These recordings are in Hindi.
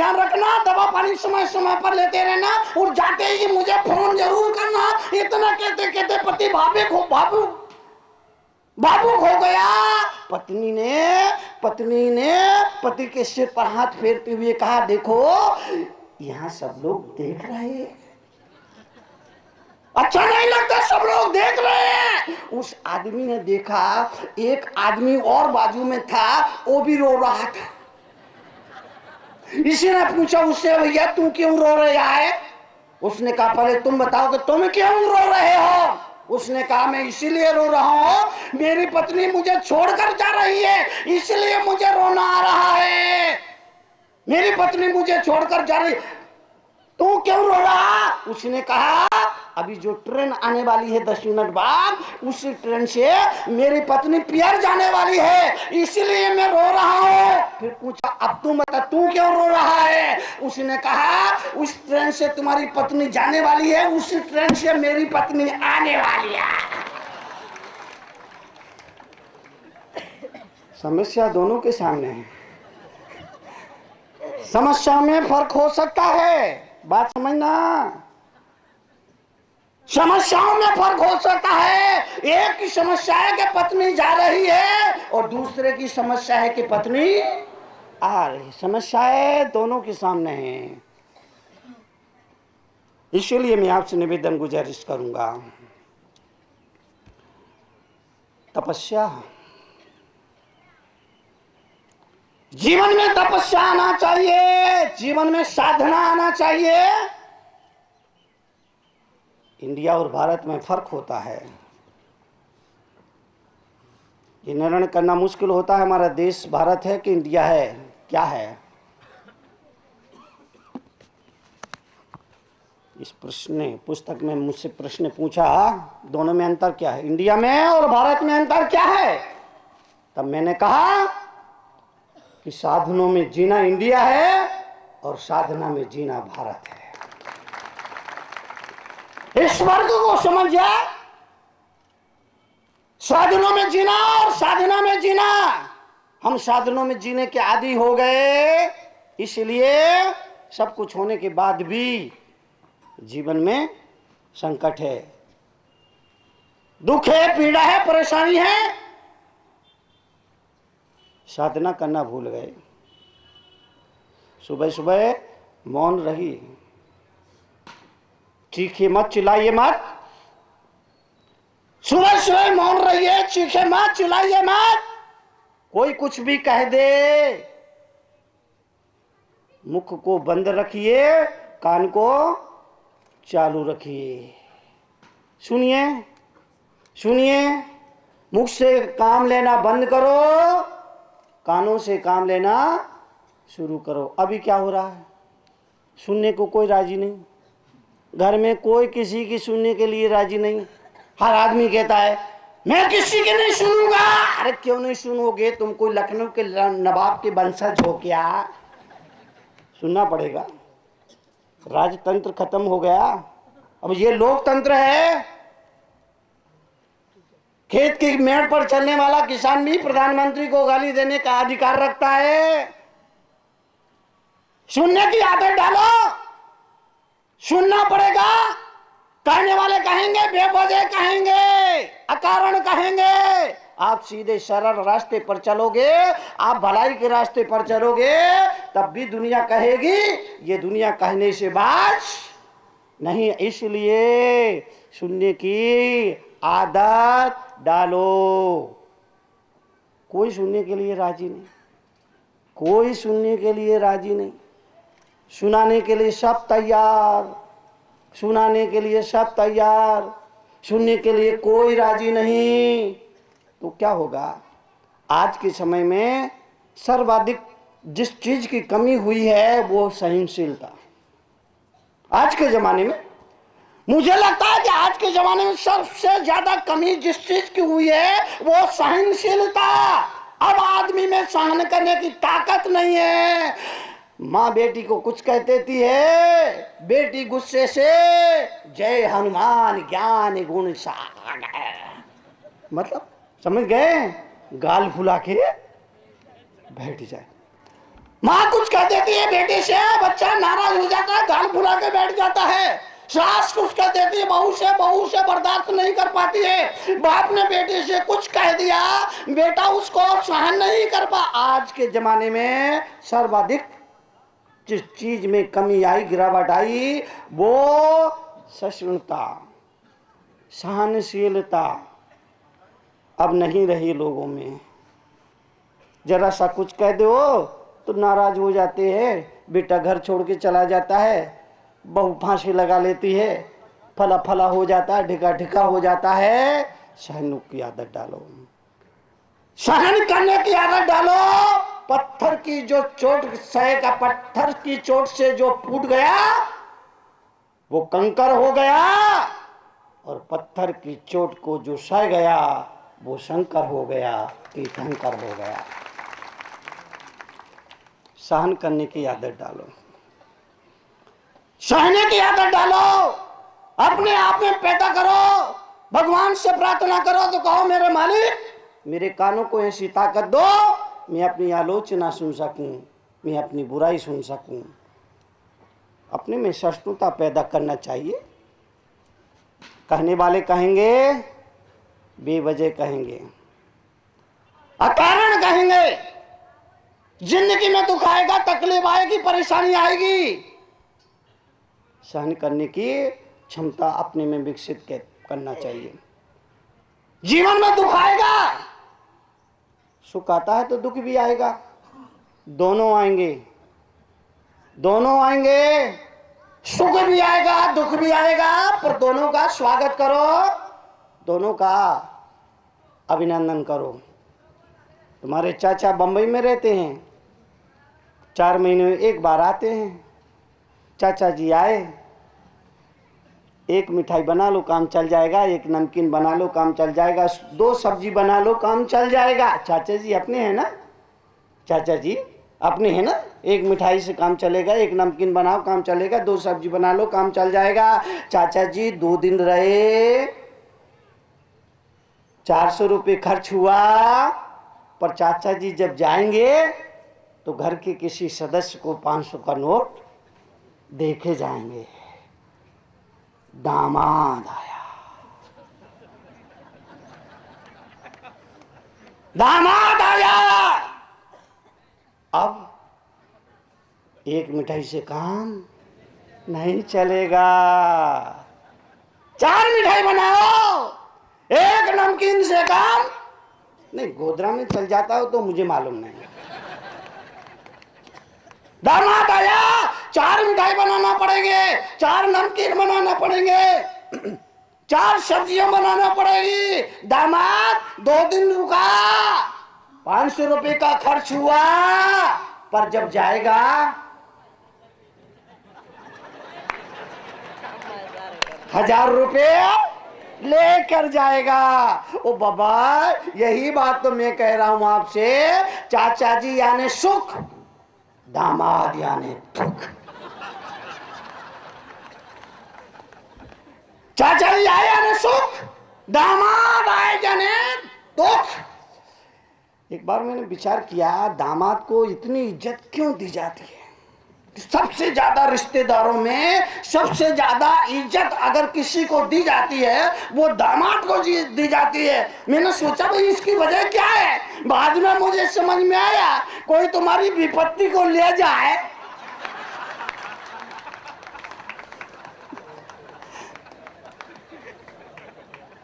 ध्यान रखना, दवा पानी समय समय पर लेते रहना, और जाते ही मुझे फोन जरूर करना। इतना कहते कहते पति भावुक हो गया। पत्नी ने पति के सिर पर हाथ फेरते हुए कहा, देखो यहाँ सब लोग देख रहे हैं, अच्छा नहीं लगता, सब लोग देख रहे हैं। उस आदमी ने देखा, एक आदमी और बाजू में था, वो भी रो रहा था। इसी ने पूछा उससे, भैया तू क्यों रो रहा है? उसने कहा, पहले तुम बताओ कि तुम क्यों रो रहे हो? उसने कहा, मैं इसीलिए रो रहा हूं, मेरी पत्नी मुझे छोड़कर जा रही है, इसलिए मुझे रोना आ रहा है। मेरी पत्नी मुझे छोड़कर जा रही, तू क्यों रो रहा? उसने कहा, अभी जो ट्रेन आने वाली है 10 मिनट बाद, उसी ट्रेन से मेरी पत्नी पियर जाने वाली है, इसीलिए मैं रो रहा हूँ। फिर पूछा, अब तू बता तू क्यों रो रहा है? उसने कहा, उस ट्रेन से तुम्हारी पत्नी जाने वाली है, उसी ट्रेन से मेरी पत्नी आने वाली है। समस्या दोनों के सामने है। समस्या में फर्क हो सकता है, बात समझना, समस्याओं में फर्क हो सकता है। एक की समस्या है कि पत्नी जा रही है, और दूसरे की समस्या है कि पत्नी आ रही। समस्याएं दोनों के सामने हैं। इसलिए मैं आपसे निवेदन गुजारिश करूंगा, तपस्या, जीवन में तपस्या आना चाहिए, जीवन में साधना आना चाहिए। इंडिया और भारत में फर्क होता है, ये निर्णय करना मुश्किल होता है, हमारा देश भारत है कि इंडिया है, क्या है। इस पुस्तक में मुझसे प्रश्न पूछा, दोनों में अंतर क्या है, इंडिया में और भारत में अंतर क्या है? तब मैंने कहा कि साधनों में जीना इंडिया है और साधना में जीना भारत है। इस वर्ग को समझ जाए, साधनों में जीना और साधना में जीना। हम साधनों में जीने के आदी हो गए, इसलिए सब कुछ होने के बाद भी जीवन में संकट है, दुख है, पीड़ा है, परेशानी है। साधना करना भूल गए। सुबह सुबह मौन रही, चीखिए मत, चिल्लाइए मत। सुबह सुबह मौन रहिए, चीखे मत, चिल्लाइए मत। कोई कुछ भी कह दे, मुख को बंद रखिए, कान को चालू रखिए। सुनिए सुनिए, मुख से काम लेना बंद करो, कानों से काम लेना शुरू करो। अभी क्या हो रहा है? सुनने को कोई राजी नहीं, घर में कोई किसी की सुनने के लिए राजी नहीं। हर आदमी कहता है मैं किसी की नहीं सुनूंगा। अरे क्यों नहीं सुनोगे? तुम कोई लखनऊ के नवाब के वंशज हो क्या? सुनना पड़ेगा। राजतंत्र खत्म हो गया, अब ये लोकतंत्र है। खेत की मेड़ पर चलने वाला किसान भी प्रधानमंत्री को गाली देने का अधिकार रखता है। सुनने की आदत डालो, सुनना पड़ेगा। कहने वाले कहेंगे, बेवजह कहेंगे, अकारण कहेंगे। आप सीधे सरल रास्ते पर चलोगे, आप भलाई के रास्ते पर चलोगे, तब भी दुनिया कहेगी, ये दुनिया कहने से बाज नहीं। इसलिए सुनने की आदत डालो। कोई सुनने के लिए राजी नहीं, कोई सुनने के लिए राजी नहीं। सुनाने के लिए सब तैयार, सुनाने के लिए सब तैयार, सुनने के लिए कोई राजी नहीं। तो क्या होगा? आज के समय में सर्वाधिक जिस चीज की कमी हुई है वो सहनशीलता। आज के जमाने में मुझे लगता है कि आज के जमाने में सबसे ज्यादा कमी जिस चीज की हुई है वो सहनशीलता। अब आदमी में सहन करने की ताकत नहीं है। माँ बेटी को कुछ कह देती है, बेटी गुस्से से जय हनुमान ज्ञान गुण सागर, मतलब समझ गए? गाल फुला के बैठ जाए। माँ कुछ कह देती है बेटे से, बच्चा नाराज हो जाता है, गाल फुला के बैठ जाता है। सास कुछ कह देती है बहू से बर्दाश्त नहीं कर पाती है। बाप ने बेटे से कुछ कह दिया, बेटा उसको सहन नहीं कर पा। आज के जमाने में सर्वाधिक जिस चीज में कमी आई, गिरावट आई, वो सहिष्णुता, सहनशीलता अब नहीं रही लोगों में। जरा सा कुछ कह दो तो नाराज हो जाते हैं। बेटा घर छोड़ के चला जाता है, बहू फांसी लगा लेती है, फला फला हो जाता है, ढिका ढिका हो जाता है। सहन की आदत डालो, सहन करने की आदत डालो। पत्थर की जो चोट सहेगा, पत्थर की चोट से जो फूट गया वो कंकर हो गया, और पत्थर की चोट को जो सह गया वो शंकर हो गया, तीर्थंकर हो गया। सहन करने की आदत डालो, सहने की आदत डालो, अपने आप में पैदा करो। भगवान से प्रार्थना करो तो कहो मेरे मालिक मेरे कानों को ऐसी ताकत दो, मैं अपनी आलोचना सुन सकूं, मैं अपनी बुराई सुन सकूं। अपने में सहिष्णुता पैदा करना चाहिए। कहने वाले कहेंगे, बेवजह कहेंगे, अकारण कहेंगे, जिंदगी में दुख आएगा, तकलीफ आएगी, परेशानी आएगी। सहन करने की क्षमता अपने में विकसित करना चाहिए। जीवन में दुख आएगा, सुख आता है तो दुख भी आएगा, दोनों आएंगे, दोनों आएंगे। सुख भी आएगा, दुख भी आएगा, पर दोनों का स्वागत करो, दोनों का अभिनंदन करो। तुम्हारे चाचा बंबई में रहते हैं, 4 महीने में एक बार आते हैं। चाचा जी आए, एक मिठाई बना लो काम चल जाएगा, एक नमकीन बना लो काम चल जाएगा, 2 सब्जी बना लो काम चल जाएगा। चाचा जी अपने हैं ना, चाचा जी अपने हैं ना, एक मिठाई से काम चलेगा, एक नमकीन बनाओ काम चलेगा, 2 सब्जी बना लो काम चल जाएगा। चाचा जी 2 दिन रहे, 400 रुपये खर्च हुआ, पर चाचा जी जब जाएंगे तो घर के किसी सदस्य को 500 का नोट देखे जाएंगे, दामाद आया, दामाद आया। अब एक मिठाई से काम नहीं चलेगा, 4 मिठाई बनाओ, एक नमकीन से काम नहीं। गोदरा में चल जाता हो तो मुझे मालूम नहीं। दामाद आया, 4 मिठाई बनाना पड़ेंगे, 4 नमकीन बनाना पड़ेंगे, 4 सब्जियां बनाना पड़ेगी। दामाद 2 दिन रुका, 500 रुपये का खर्च हुआ, पर जब जाएगा 1000 रुपये लेकर जाएगा। ओ बाबा, यही बात तो मैं कह रहा हूं आपसे। चाचा जी यानी सुख, दामाद यानी दुख। चाचा जी आए यानी सुख, दामाद आए यानी दुख। एक बार मैंने विचार किया, दामाद को इतनी इज्जत क्यों दी जाती है? सबसे ज्यादा रिश्तेदारों में सबसे ज्यादा इज्जत अगर किसी को दी जाती है वो दामाद को दी जाती है। मैंने सोचा भाई इसकी वजह क्या है? बाद में मुझे समझ में आया, कोई तुम्हारी विपत्ति को ले जाए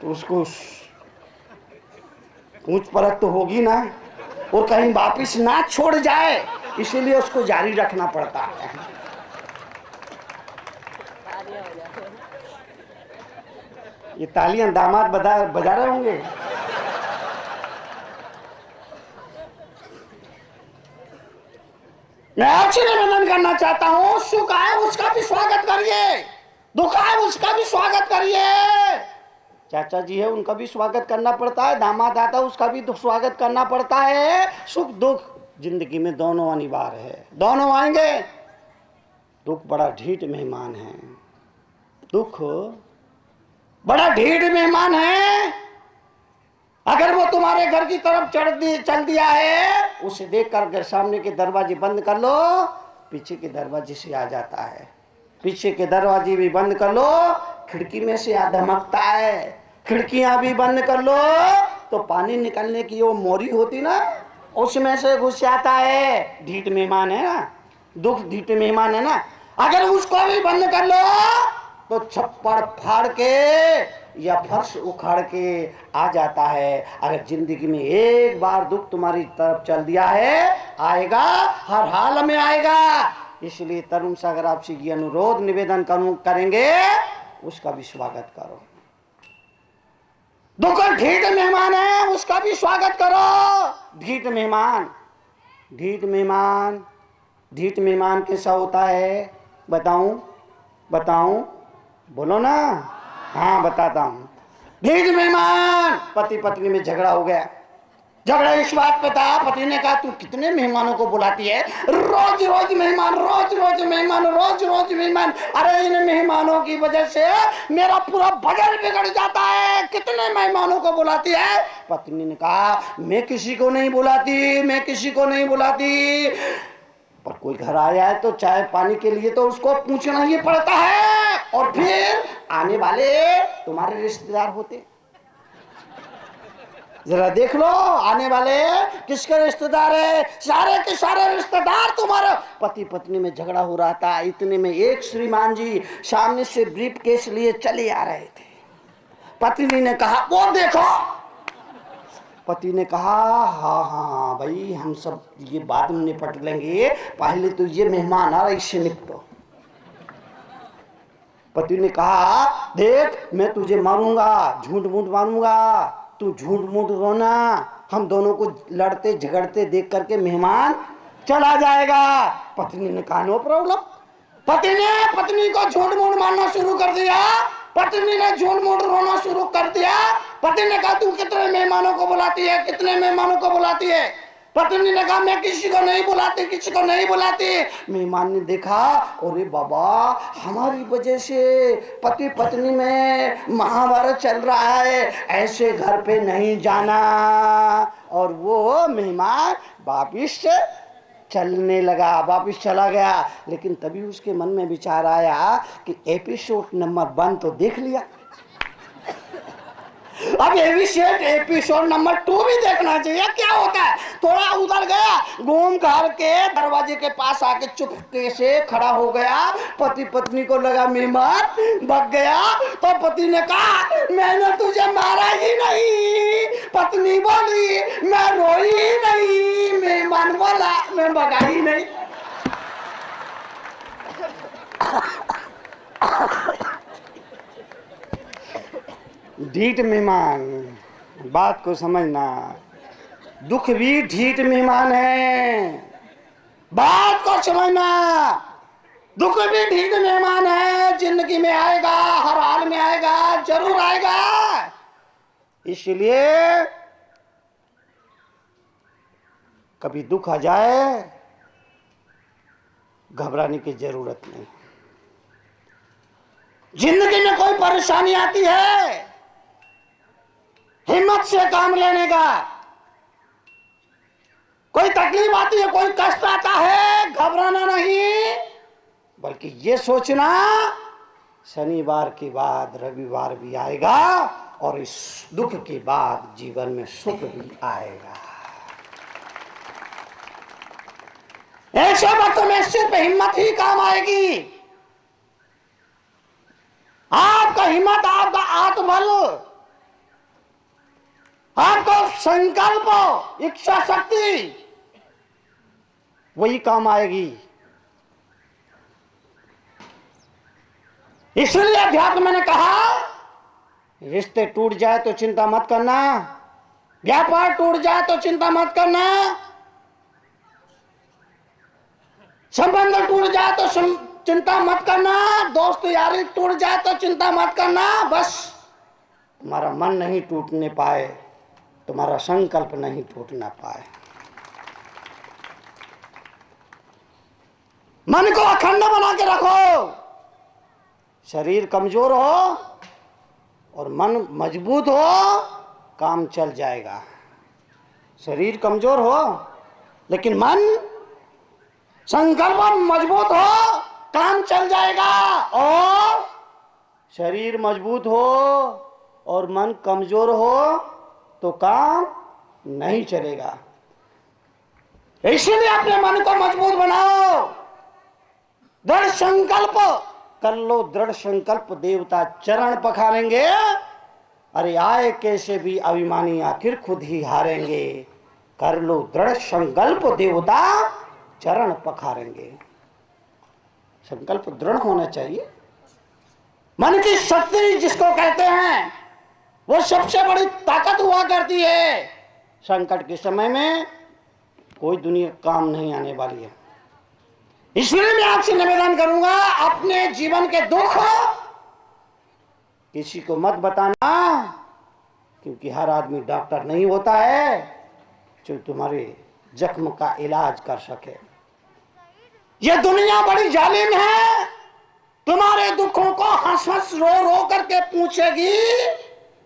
तो उसको पूछ परख तो होगी ना, और कहीं वापिस ना छोड़ जाए, इसीलिए उसको जारी रखना पड़ता है। ये तालियां दामाद बजा रहे होंगे। मैं आपसे निवेदन करना चाहता हूं, सुख आए उसका भी स्वागत करिए, दुख आए उसका भी स्वागत करिए। चाचा जी है उनका भी स्वागत करना पड़ता है, दामाद आता है उसका भी स्वागत करना पड़ता है। सुख दुख जिंदगी में दोनों अनिवार्य है, दोनों आएंगे। दुख बड़ा ढीठ मेहमान है, दुख बड़ा ढीठ मेहमान है। अगर वो तुम्हारे घर की तरफ चल दिया है, उसे देख कर सामने के दरवाजे बंद कर लो, पीछे के दरवाजे से आ जाता है। पीछे के दरवाजे भी बंद कर लो, खिड़की में से आ धमकता है। खिड़कियां भी बंद कर लो तो पानी निकलने की वो मोरी होती ना, उसमें से घुस जाता है। ढीठ मेहमान है ना, दुख ढीठ मेहमान है ना, अगर उसको भी बंद कर लो तो छप्पड़ फाड़ के या फर्श उखाड़ के आ जाता है। अगर जिंदगी में एक बार दुख तुम्हारी तरफ चल दिया है, आएगा, हर हाल में आएगा। इसलिए तरुण सागर आपसे ये अनुरोध निवेदन करेंगे, उसका भी स्वागत करो। दुख ढीठ मेहमान है, उसका भी स्वागत करो। ढीठ मेहमान, ढीठ मेहमान, ढीठ मेहमान कैसा होता है बताऊं? बताऊं? बोलो ना। हाँ बताता हूं। ढीठ मेहमान, पति पत्नी में झगड़ा हो गया। झगड़ा इस बात पे था, पति ने कहा तू कितने मेहमानों को बुलाती है, रोज रोज मेहमान, रोज रोज मेहमान, रोज रोज मेहमान। अरे इन मेहमानों की वजह से मेरा पूरा बजट बिगड़ जाता है, कितने मेहमानों को बुलाती है। पत्नी ने कहा मैं किसी को नहीं बुलाती, मैं किसी को नहीं बुलाती, पर कोई घर आया है तो चाय पानी के लिए तो उसको पूछना ही पड़ता है, और फिर आने वाले तुम्हारे रिश्तेदार होते। जरा देख लो आने वाले किसके रिश्तेदार है, सारे के सारे रिश्तेदार तुम्हारे। पति पत्नी में झगड़ा हो रहा था, इतने में एक श्रीमान जी सामने से ब्रीफ केस लिए चले आ रहे थे। पत्नी ने कहा वो देखो। पति ने कहा हाँ हाँ भाई हम सब ये बाद में निपट लेंगे, पहले तो ये मेहमान आ रहा, इससे निपटो। पति ने कहा देख मैं तुझे मारूंगा, झूठ मूठ मारूंगा, तू झूठ मूठ रोना, हम दोनों को लड़ते झगड़ते देख करके मेहमान चला जाएगा। पत्नी ने कहा नो प्रॉब्लम। पति ने पत्नी को झूठ मूठ मारना शुरू कर दिया, पत्नी ने झूठ मूठ रोना शुरू कर दिया। पति ने कहा तू कितने मेहमानों को बुलाती है, कितने मेहमानों को बुलाती है। पत्नी ने कहा मैं किसी को नहीं बुलाती, किसी को नहीं बुलाती। मेहमान ने देखा अरे बाबा हमारी वजह से पति पत्नी में महाभारत चल रहा है, ऐसे घर पे नहीं जाना। और वो मेहमान वापिस चलने लगा, वापिस चला गया। लेकिन तभी उसके मन में विचार आया कि एपिसोड नंबर 1 तो देख लिया, अब एपिसोड नंबर 2 भी देखना चाहिए, क्या होता है। थोड़ा उधर गया, घूम घर के दरवाजे के पास आके चुपके से खड़ा हो गया। पति पत्नी को लगा मेहमान भाग गया, तो पति ने कहा मैंने तुझे मारा ही नहीं। पत्नी बोली मैं रोई ही नहीं। मेहमान बोला मैं भगा ही नहीं। ढीठ मेहमान, बात को समझना, दुख भी ढीठ मेहमान है, बात को समझना। दुख भी ढीठ मेहमान है, जिंदगी में आएगा, हर हाल में आएगा, जरूर आएगा। इसलिए कभी दुख आ जाए घबराने की जरूरत नहीं। जिंदगी में कोई परेशानी आती है, हिम्मत से काम लेने का। कोई तकलीफ आती है, कोई कष्ट आता है, घबराना नहीं, बल्कि ये सोचना शनिवार के बाद रविवार भी आएगा और इस दुख के बाद जीवन में सुख भी आएगा। ऐसे वक्त में सिर्फ हिम्मत ही काम आएगी। आपका हिम्मत, आपका आत्मबल, आपको संकल्प, इच्छा शक्ति वही काम आएगी। इसलिए अध्यात्म ने कहा रिश्ते टूट जाए तो चिंता मत करना, व्यापार टूट जाए तो चिंता मत करना, संबंध टूट जाए तो चिंता मत करना, दोस्त यारी टूट जाए तो चिंता मत करना। बस तुम्हारा मन नहीं टूटने पाए, तुम्हारा संकल्प नहीं टूटना पाए। मन को अखंड बना के रखो। शरीर कमजोर हो और मन मजबूत हो काम चल जाएगा। शरीर कमजोर हो लेकिन मन संकल्प मजबूत हो, काम चल जाएगा। और शरीर मजबूत हो और मन कमजोर हो तो काम नहीं चलेगा। इसीलिए अपने मन को मजबूत बनाओ, दृढ़ संकल्प कर लो। दृढ़ संकल्प देवता चरण पखारेंगे। अरे आए कैसे भी अभिमानी आखिर खुद ही हारेंगे। कर लो दृढ़ संकल्प देवता चरण पखारेंगे। संकल्प दृढ़ होना चाहिए। मन की शक्ति जिसको कहते हैं वो सबसे बड़ी ताकत हुआ करती है। संकट के समय में कोई दुनिया काम नहीं आने वाली है। इसलिए मैं आपसे निवेदन करूंगा, अपने जीवन के दुख किसी को मत बताना, क्योंकि हर आदमी डॉक्टर नहीं होता है जो तुम्हारे जख्म का इलाज कर सके। ये दुनिया बड़ी जालिम है, तुम्हारे दुखों को हंस हंस रो रो करके पूछेगी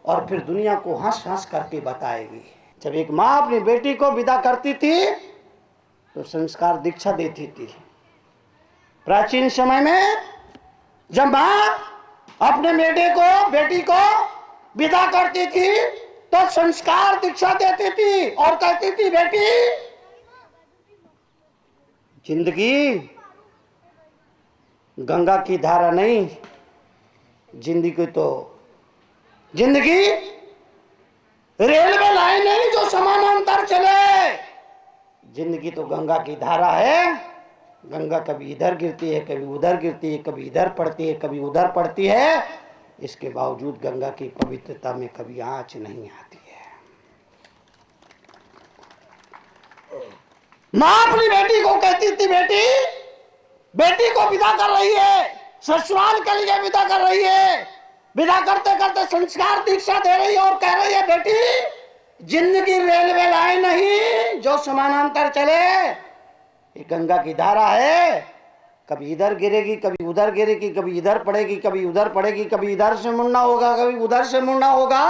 और फिर दुनिया को हंस हंस करके बताएगी। जब एक माँ अपनी बेटी को विदा करती थी तो संस्कार दीक्षा देती थी। प्राचीन समय में जब माँ अपने बेटी को विदा करती थी तो संस्कार दीक्षा देती थी और कहती थी, बेटी जिंदगी गंगा की धारा नहीं, जिंदगी रेलवे लाइन नहीं जो समानांतर चले। जिंदगी तो गंगा की धारा है। गंगा कभी इधर गिरती है, कभी उधर गिरती है, कभी इधर पड़ती है, कभी उधर पड़ती है। इसके बावजूद गंगा की पवित्रता में कभी आंच नहीं आती है। माँ अपनी बेटी को कहती थी, बेटी को विदा कर रही है, ससुराल के लिए विदा कर रही है। विदा करते करते संस्कार दीक्षा दे रही है और कह रही है, बेटी जिंदगी रेलवे लाइन नहीं जो समानांतर चले। ये गंगा की धारा है, कभी इधर गिरेगी, कभी उधर गिरेगी, कभी इधर पड़ेगी, कभी उधर पड़ेगी, कभी इधर से मुड़ना होगा, कभी उधर से मुड़ना होगा।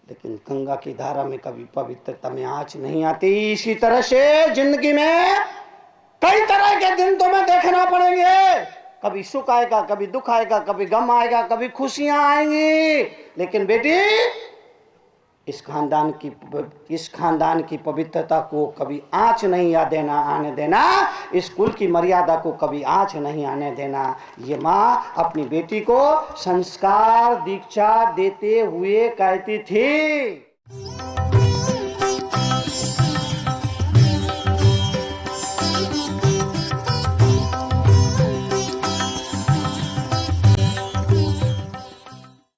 लेकिन गंगा की धारा में कभी पवित्रता में आंच नहीं आती। इसी तरह से जिंदगी में कई तरह के दिन तुम्हें देखना पड़ेंगे। कभी सुख आएगा, कभी दुख आएगा, कभी गम आएगा, कभी खुशियां आएंगी। लेकिन बेटी इस खानदान की पवित्रता को कभी आंच नहीं आने देना। इस कुल की मर्यादा को कभी आंच नहीं आने देना। ये माँ अपनी बेटी को संस्कार दीक्षा देते हुए कहती थी।